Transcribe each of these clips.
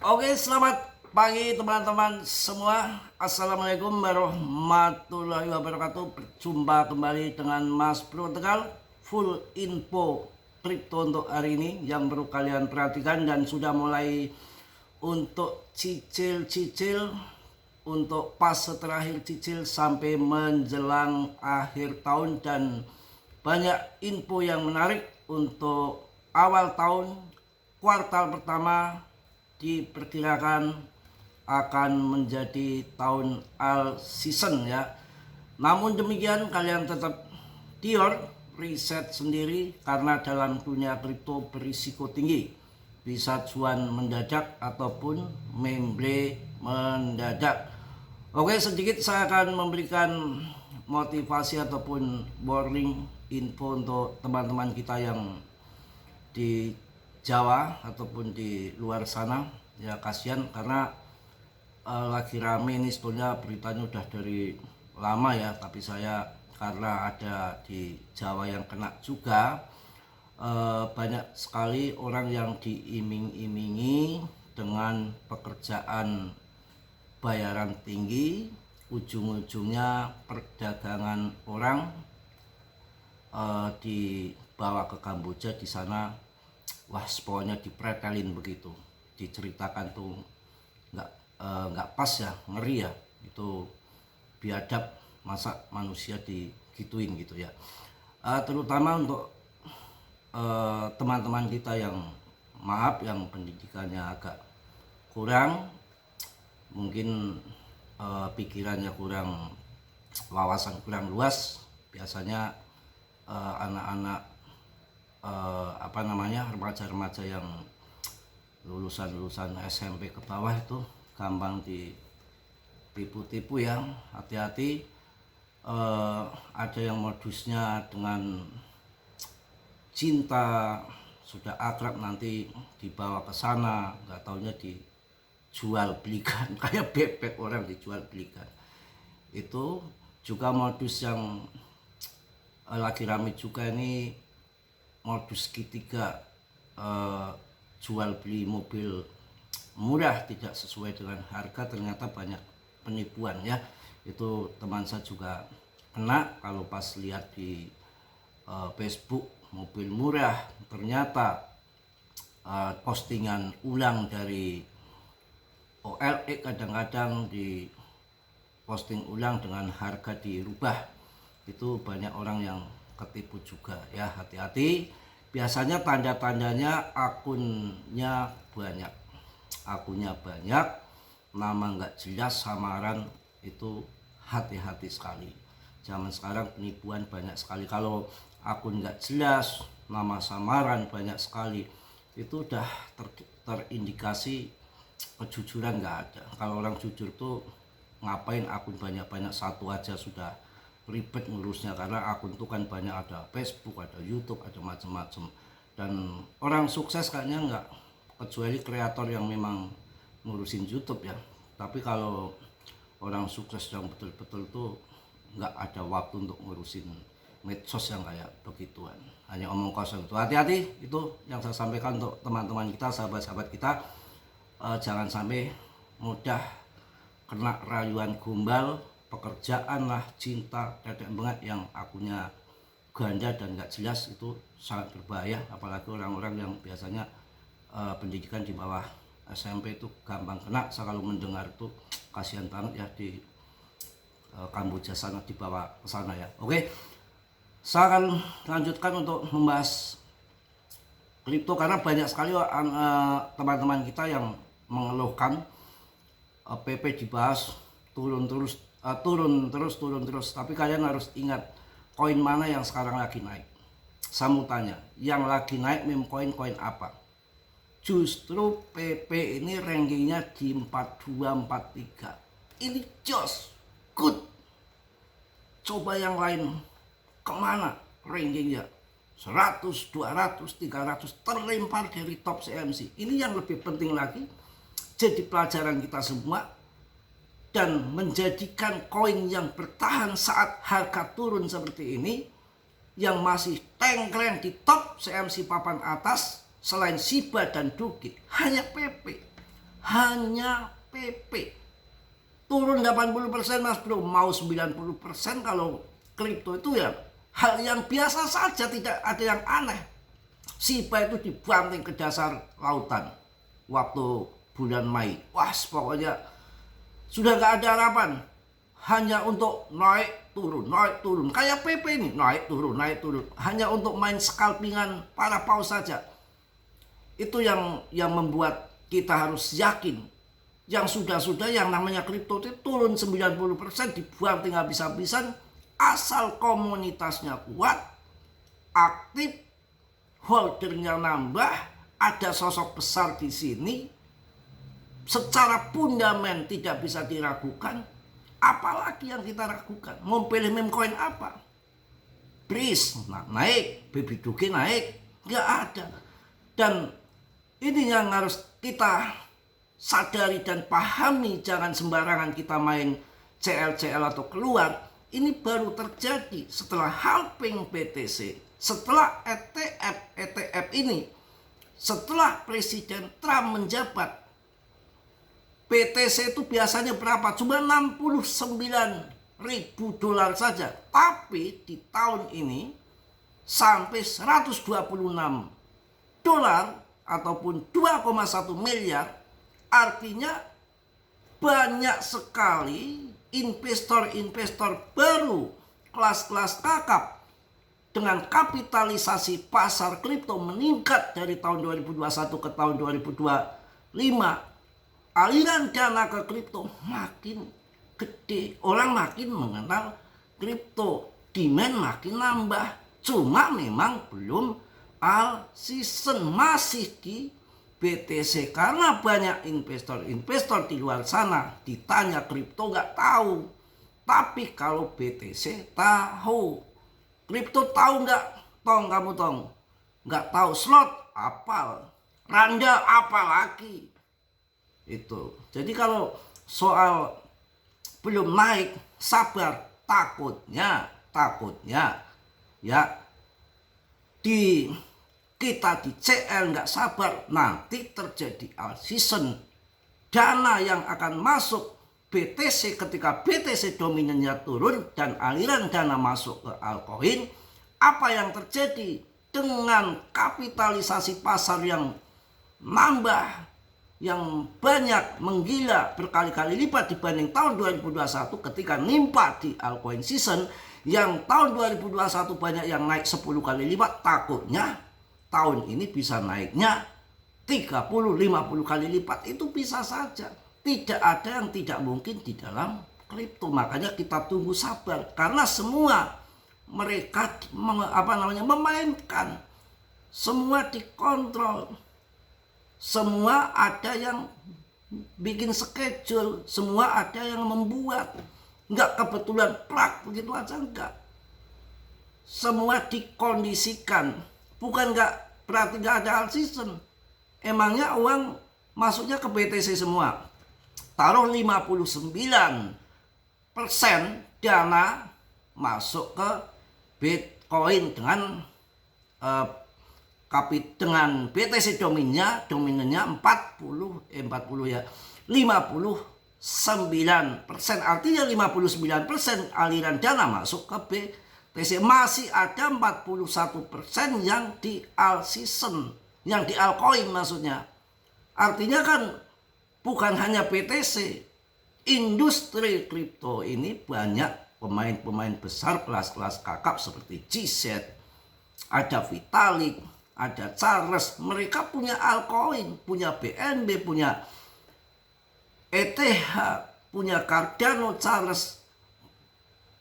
Oke, selamat pagi teman-teman semua. Assalamualaikum warahmatullahi wabarakatuh. Berjumpa kembali dengan Mas Bro Tegal. Full info kripto untuk hari ini yang perlu kalian perhatikan, dan sudah mulai untuk cicil-cicil untuk fase terakhir cicil sampai menjelang akhir tahun, dan banyak info yang menarik untuk awal tahun. Kuartal pertama diperkirakan akan menjadi tahun all season ya. Namun demikian kalian tetap riset sendiri, karena dalam dunia kripto berisiko tinggi, bisa cuan mendadak ataupun memble mendadak. Oke, sedikit saya akan memberikan motivasi ataupun warning info untuk teman-teman kita yang di Jawa ataupun di luar sana. Ya kasihan karena lagi rame ini, sebetulnya beritanya udah dari lama ya, tapi saya karena ada di Jawa yang kena juga. Banyak sekali orang yang diiming-imingi dengan pekerjaan bayaran tinggi, ujung-ujungnya perdagangan orang dibawa ke Kamboja. Di sana wah, pokoknya dipretelin begitu, diceritakan tuh nggak pas ya, ngeri ya, itu biadab, masa manusia digituin gitu ya. Terutama untuk teman-teman kita yang maaf, yang pendidikannya agak kurang, mungkin pikirannya kurang, wawasan kurang luas. Biasanya anak-anak remaja-remaja yang lulusan SMP ke bawah itu gampang ditipu-tipu ya. Hati-hati, ada yang modusnya dengan cinta, sudah akrab nanti dibawa ke sana, nggak taunya dijual belikan kayak bebek orang dijual belikan. Itu juga modus yang lagi rame juga ini, modus segitiga, jual beli mobil murah tidak sesuai dengan harga, ternyata banyak penipuan ya. Itu teman saya juga kena, kalau pas lihat di Facebook mobil murah, ternyata postingan ulang dari OLX, kadang-kadang di posting ulang dengan harga dirubah. Itu banyak orang yang ketipu juga ya. Hati-hati, biasanya tanda-tandanya akunnya banyak, nama nggak jelas, samaran, itu hati-hati sekali. Zaman sekarang penipuan banyak sekali. Kalau akun nggak jelas, nama samaran banyak sekali, itu udah terindikasi kejujuran nggak ada. Kalau orang jujur tuh ngapain akun banyak-banyak, satu aja sudah ribet ngurusnya, karena akun itu kan banyak, ada Facebook, ada YouTube, ada macam-macam. Dan orang sukses kayaknya nggak, kecuali kreator yang memang ngurusin YouTube ya. Tapi kalau orang sukses yang betul-betul tuh nggak ada waktu untuk ngurusin medsos yang kayak begituan, hanya omong kosong. Itu hati-hati, itu yang saya sampaikan untuk teman-teman kita, sahabat-sahabat kita. Jangan sampai mudah kena rayuan gombal, pekerjaan lah, cinta, dadek banget yang akunnya ganda dan nggak jelas. Itu sangat berbahaya, apalagi orang-orang yang biasanya pendidikan di bawah SMP itu gampang kena. Saya kalau mendengar itu kasihan banget ya, di Kamboja sana dibawa ke sana ya. Oke, saya akan lanjutkan untuk membahas kripto, karena banyak sekali teman-teman kita yang mengeluhkan PP dibahas turun terus. Tapi kalian harus ingat, koin mana yang sekarang lagi naik. Saya mau tanya, yang lagi naik meme koin apa? Justru PP ini rankingnya di 42, 43. Ini jos, good. Coba yang lain kemana rankingnya? 100, 200, 300, terlempar dari top CMC. Ini yang lebih penting lagi, jadi pelajaran kita semua, dan menjadikan koin yang bertahan saat harga turun seperti ini, yang masih tengkleng di top CMC papan atas, selain Shiba dan Doge, hanya PP. hanya PP. Turun 80% Mas Bro, mau 90% kalau kripto itu ya hal yang biasa saja, tidak ada yang aneh. Shiba itu dibanting ke dasar lautan waktu bulan Mei. Wah, pokoknya sudah gak ada harapan. Hanya untuk naik turun. Kayak PP ini, naik turun. Hanya untuk main scalpingan para paus saja. Itu yang membuat kita harus yakin. Yang sudah-sudah yang namanya kripto itu turun 90%, dibanting habis-habisan. Asal komunitasnya kuat, aktif, holdernya nambah, ada sosok besar di sini, secara fundament tidak bisa diragukan. Apalagi yang kita ragukan? Mau pilih meme coin apa? Please, naik, Baby Doge naik, nggak ada. Dan ini yang harus kita sadari dan pahami, jangan sembarangan kita main CL atau keluar. Ini baru terjadi setelah halving BTC, setelah ETF ini, setelah Presiden Trump menjabat. BTC itu biasanya berapa? Cuma 69.000 dolar saja. Tapi di tahun ini sampai 126 dolar ataupun 2,1 miliar. Artinya banyak sekali investor-investor baru, kelas-kelas kakap dengan kapitalisasi pasar kripto meningkat dari tahun 2021 ke tahun 2025. Aliran dana ke kripto makin gede, orang makin mengenal kripto, demand makin nambah. Cuma memang belum all season, masih di BTC karena banyak investor di luar sana ditanya kripto nggak tahu. Tapi kalau BTC tahu, kripto tahu nggak? Kamu nggak tahu. Slot apal, randa apalagi. Itu. Jadi kalau soal belum naik, sabar. Takutnya ya kita di CL nggak sabar, nanti terjadi all season. Dana yang akan masuk BTC ketika BTC dominannya turun dan aliran dana masuk ke altcoin, apa yang terjadi dengan kapitalisasi pasar yang nambah, yang banyak, menggila berkali-kali lipat dibanding tahun 2021 ketika nimpa di altcoin season, yang tahun 2021 banyak yang naik 10 kali lipat. Takutnya tahun ini bisa naiknya 30-50 kali lipat. Itu bisa saja. Tidak ada yang tidak mungkin di dalam kripto. Makanya kita tunggu sabar, karena semua mereka memainkan, semua dikontrol. Semua ada yang bikin schedule, semua ada yang membuat. Enggak kebetulan plak begitu aja, enggak. Semua dikondisikan. Bukan enggak berarti enggak ada all season. Emangnya uang masuknya ke BTC semua. Taruh 59% dana masuk ke Bitcoin dengan dengan BTC dominannya 40 ya 59%, artinya 59% aliran dana masuk ke BTC. Masih ada 41% yang di all season, yang di altcoin maksudnya. Artinya kan bukan hanya BTC, industri kripto ini banyak pemain-pemain besar, kelas-kelas kakap seperti GZ, ada Vitalik, ada Charles. Mereka punya altcoin, punya BNB, punya ETH, punya Cardano. Charles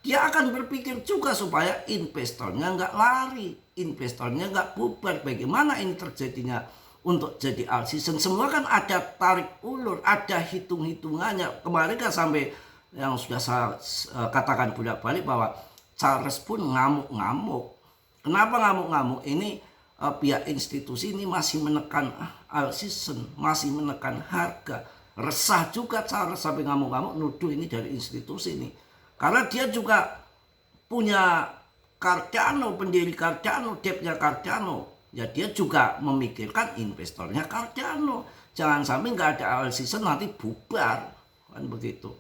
dia akan berpikir juga supaya investornya nggak lari, investornya nggak bubar. Bagaimana ini terjadinya untuk jadi all season? Semua kan ada tarik ulur, ada hitung-hitungannya. Kemarin kan sampai yang sudah saya katakan bolak-balik bahwa Charles pun ngamuk-ngamuk. Kenapa ngamuk-ngamuk? Ini pihak institusi ini masih menekan all season, masih menekan harga. Resah juga Charles sampai ngamuk-ngamuk nuduh ini dari institusi ini. Karena dia juga punya Cardano, pendiri Cardano, debtnya Cardano. Ya dia juga memikirkan investornya Cardano. Jangan sampai nggak ada awal season nanti bubar, kan begitu.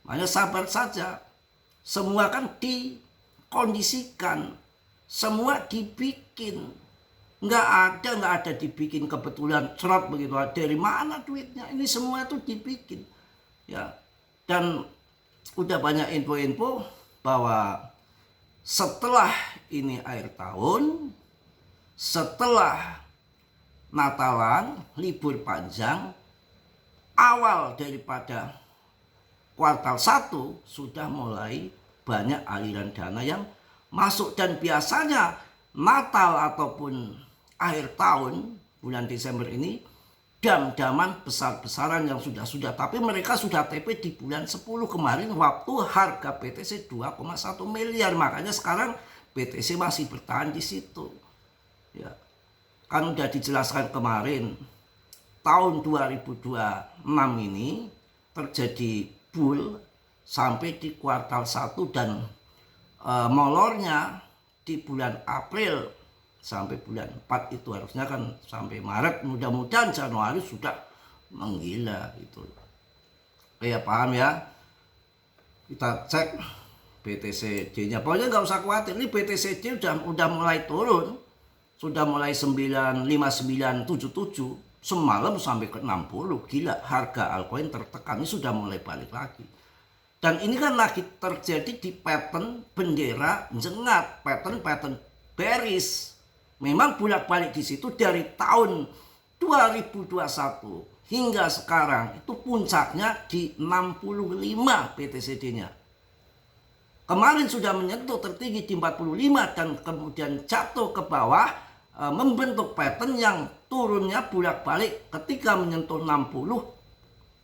Makanya sabar saja. Semua kan dikondisikan, semua dibikin. Nggak ada dibikin kebetulan cerot begitu. Dari mana duitnya? Ini semua itu dibikin. Ya. Dan udah banyak info-info bahwa setelah ini akhir tahun, setelah Natalan, libur panjang, awal daripada kuartal 1 sudah mulai banyak aliran dana yang masuk. Dan biasanya Natal ataupun akhir tahun bulan Desember ini dam-daman besar-besaran yang sudah. Tapi mereka sudah TP di bulan 10 kemarin waktu harga BTC 2,1 miliar. Makanya sekarang BTC masih bertahan di situ. Ya. Kan udah dijelaskan kemarin, tahun 2026 ini terjadi bull sampai di kuartal 1 dan molornya di bulan April sampai bulan 4 itu harusnya kan sampai Maret, mudah-mudahan Januari sudah menggila gitu. Ya paham ya? Kita cek BTCD-nya. Pokoknya nggak usah khawatir, ini BTCD udah mulai turun. Sudah mulai 95977 semalam sampai ke 60. Gila, harga altcoin tertekan, ini sudah mulai balik lagi. Dan ini kan lagi terjadi di pattern bendera jengat, pattern bearish. Memang bolak-balik di situ dari tahun 2021 hingga sekarang itu puncaknya di 65 BTCD-nya. Kemarin sudah menyentuh tertinggi di 45 dan kemudian jatuh ke bawah, membentuk pattern yang turunnya bolak-balik. Ketika menyentuh 60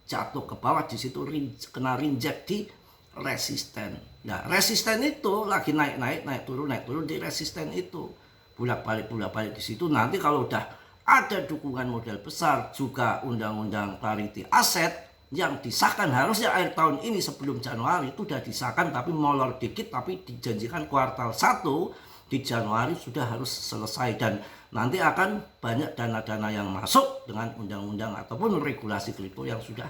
jatuh ke bawah, di situ kena reject di resisten. Ya, resisten itu lagi naik turun di resisten itu. Bolak-balik di situ. Nanti kalau udah ada dukungan modal besar, juga undang-undang clarity aset yang disahkan harusnya akhir tahun ini sebelum Januari itu sudah disahkan, tapi molor dikit, tapi dijanjikan kuartal 1 di Januari sudah harus selesai. Dan nanti akan banyak dana-dana yang masuk dengan undang-undang ataupun regulasi kripto yang sudah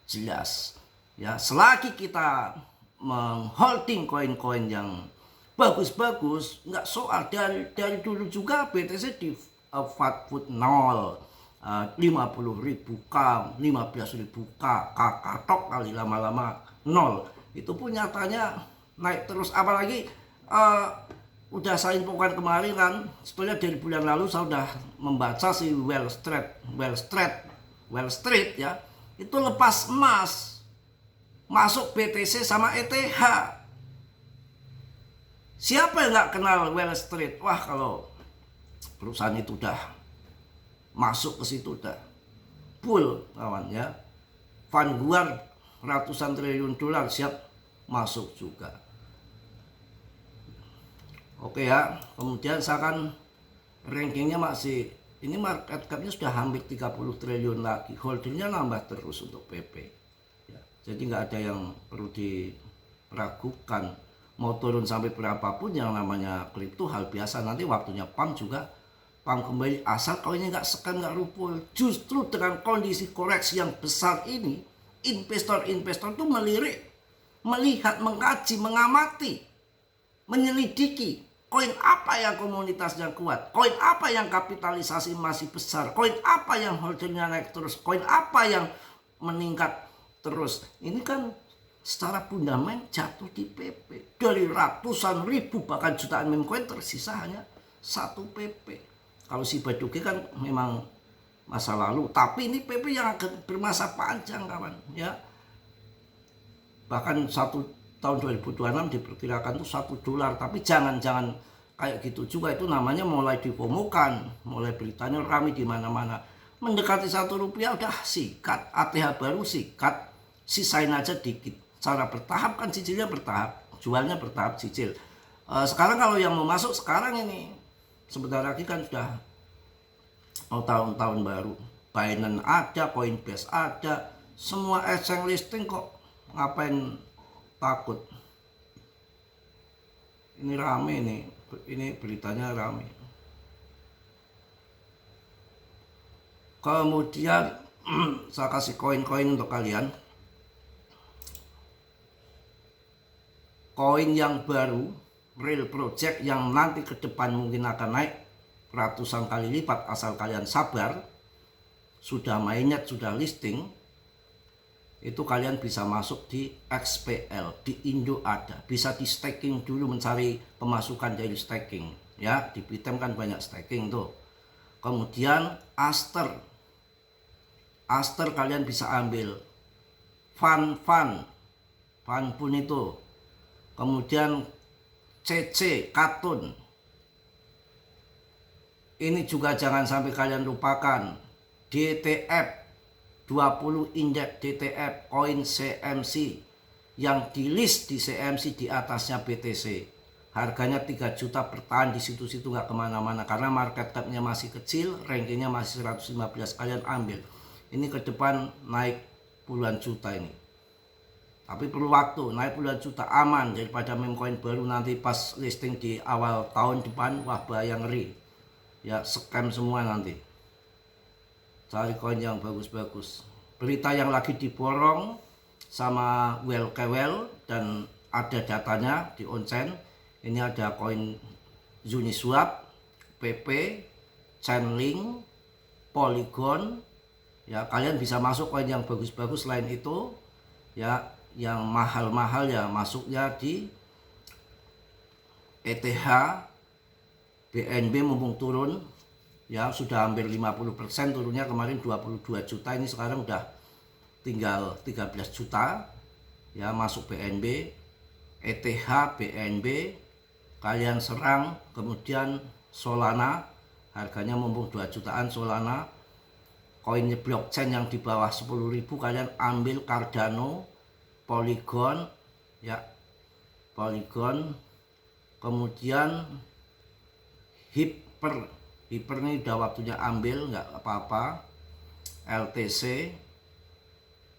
jelas. Ya, selagi kita mengholding koin-koin yang bagus-bagus, nggak soal. Dari dulu juga BTC di fat food 0, 50.000 K, 15.000 K, katok kali lama-lama 0. Itu pun nyatanya naik terus. Apalagi udah saya infokan kemarin kan, sebetulnya dari bulan lalu saya udah membaca si Wall Street ya, itu lepas emas masuk BTC sama ETH. Siapa yang nggak kenal Wall Street? Wah, kalau perusahaan itu udah masuk ke situ udah full kawan ya. Vanguard ratusan triliun dolar siap masuk juga. Oke ya, kemudian misalkan rankingnya masih, ini market capnya sudah hampir 30 triliun lagi, holdingnya nambah terus untuk PP ya, jadi nggak ada yang perlu diragukan. Mau turun sampai berapapun yang namanya kripto hal biasa, nanti waktunya pump juga pump kembali, asal koinnya nggak scam, nggak rupul. Justru dengan kondisi koreksi yang besar ini, investor-investor itu melirik, melihat, mengkaji, mengamati, menyelidiki koin apa yang komunitasnya kuat, koin apa yang kapitalisasi masih besar, koin apa yang holdingnya naik terus, koin apa yang meningkat terus. Ini kan secara fundamental jatuh di PP. Dari ratusan ribu bahkan jutaan meme coin tersisa hanya 1 PP. Kalau si Baduge kan memang masa lalu, tapi ini PP yang akan bermasa panjang kawan ya. Bahkan tahun 2026 diperkirakan tuh $1, tapi jangan kayak gitu juga. Itu namanya mulai difomokan, mulai beritanya ramai di mana-mana. Mendekati ₹1 udah sikat, ATH baru sikat, sisain aja dikit. Cara bertahap kan, cicilnya bertahap, jualnya bertahap cicil. Sekarang kalau yang mau masuk sekarang ini, sebentar lagi kan sudah mau tahun baru. Binance ada, Coinbase ada, semua exchange listing kok, ngapain takut. Ini rame nih, ini beritanya rame. Kemudian Saya kasih koin-koin untuk kalian. Koin yang baru, real project yang nanti ke depan mungkin akan naik ratusan kali lipat asal kalian sabar. Sudah mainnet, sudah listing, itu kalian bisa masuk di XPL, di Indo ada, bisa di staking dulu, mencari pemasukan dari staking ya. Di Bitem kan banyak staking tuh. Kemudian Aster kalian bisa ambil, Fun pun itu. Kemudian CC Katun, ini juga jangan sampai kalian lupakan. DTF 20 indeks DTF koin CMC yang di list di CMC, di atasnya BTC, harganya 3 juta bertahan di situ-situ, nggak kemana-mana karena market capnya masih kecil, rankingnya masih 115. Kalian ambil, ini ke depan naik puluhan juta ini, tapi perlu waktu. Naik puluhan juta aman daripada meme coin baru nanti pas listing di awal tahun depan, wah bahaya, ngeri ya, scam semua nanti. Cari koin yang bagus-bagus. Berita yang lagi diborong sama Well dan ada datanya di onchain. Ini ada koin Uniswap, PP, Chainlink, Polygon. Ya, kalian bisa masuk koin yang bagus-bagus. Selain itu ya, yang mahal-mahal ya masuknya di ETH, BNB mumpung turun ya, sudah hampir 50% turunnya, kemarin 22 juta, ini sekarang udah tinggal 13 juta ya. Masuk BNB, ETH, BNB kalian serang. Kemudian Solana, harganya mumpung 2 jutaan Solana. Koinnya blockchain yang di bawah 10.000 kalian ambil, Cardano, Polygon ya, Polygon. Kemudian Hyper ini udah waktunya ambil, nggak apa-apa. LTC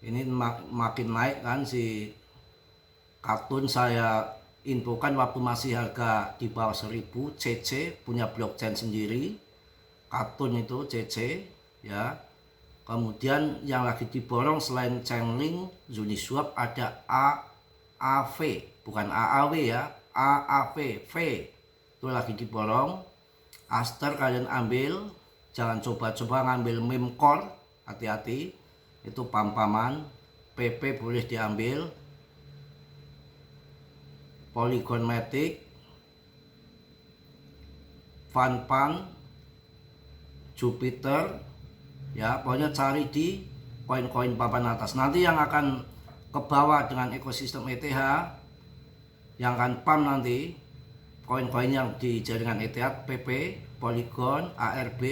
ini makin naik kan, si Katun saya infokan waktu masih harga di bawah 1000. CC punya blockchain sendiri, Katun itu CC ya. Kemudian yang lagi diborong selain Chainlink, Uniswap, ada AAV, bukan AAW ya, AAV, V itu lagi diborong. Aster kalian ambil, jangan coba-coba ngambil meme core, hati-hati, itu pam-paman. PP boleh diambil. Polygon Matic, Fun, Jupiter ya, pokoknya cari di koin-koin papan atas. Nanti yang akan ke bawah dengan ekosistem ETH, yang akan pump nanti koin-koin yang di jaringan ETH, PP, Polygon, ARB,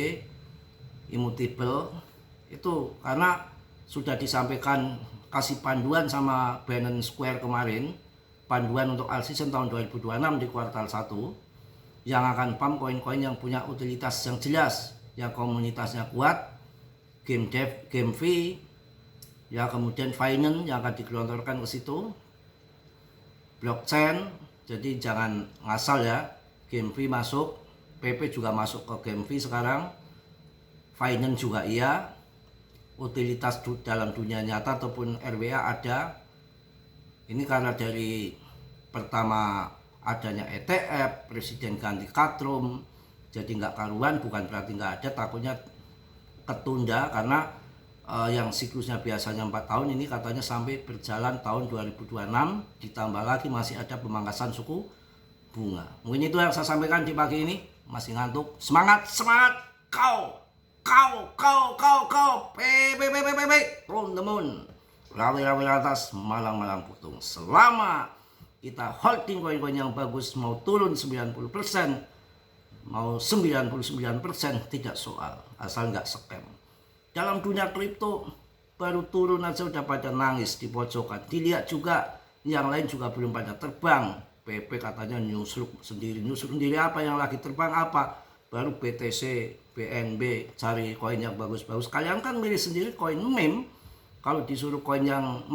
Immutable, itu karena sudah disampaikan, kasih panduan sama Binance Square kemarin, panduan untuk all season tahun 2026 di kuartal 1, yang akan pump koin-koin yang punya utilitas yang jelas, yang komunitasnya kuat, game dev, game fee ya, kemudian finance yang akan digelontorkan ke situ, blockchain. Jadi jangan ngasal ya, game fee masuk, PP juga masuk ke game fee sekarang, finance juga iya, utilitas dalam dunia nyata ataupun RWA ada. Ini karena dari pertama adanya ETF, presiden ganti katrum, jadi nggak karuan, bukan berarti nggak ada, takutnya ketunda karena yang siklusnya biasanya 4 tahun, ini katanya sampai berjalan tahun 2026, ditambah lagi masih ada pemangkasan suku bunga. Mungkin itu yang saya sampaikan di pagi ini. Masih ngantuk? Semangat, kau on the moon, rawi atas, malang putung. Selama kita holding koin-koin yang bagus, mau turun 90%, mau 99%, tidak soal, asal nggak scam. Dalam dunia kripto baru turun aja udah pada nangis di pojokan. Dilihat juga yang lain juga belum pada terbang. PP katanya nyusruk sendiri apa yang lagi terbang apa? Baru BTC, BNB, cari koin yang bagus-bagus. Kalian kan milih sendiri koin meme. Kalau disuruh koin yang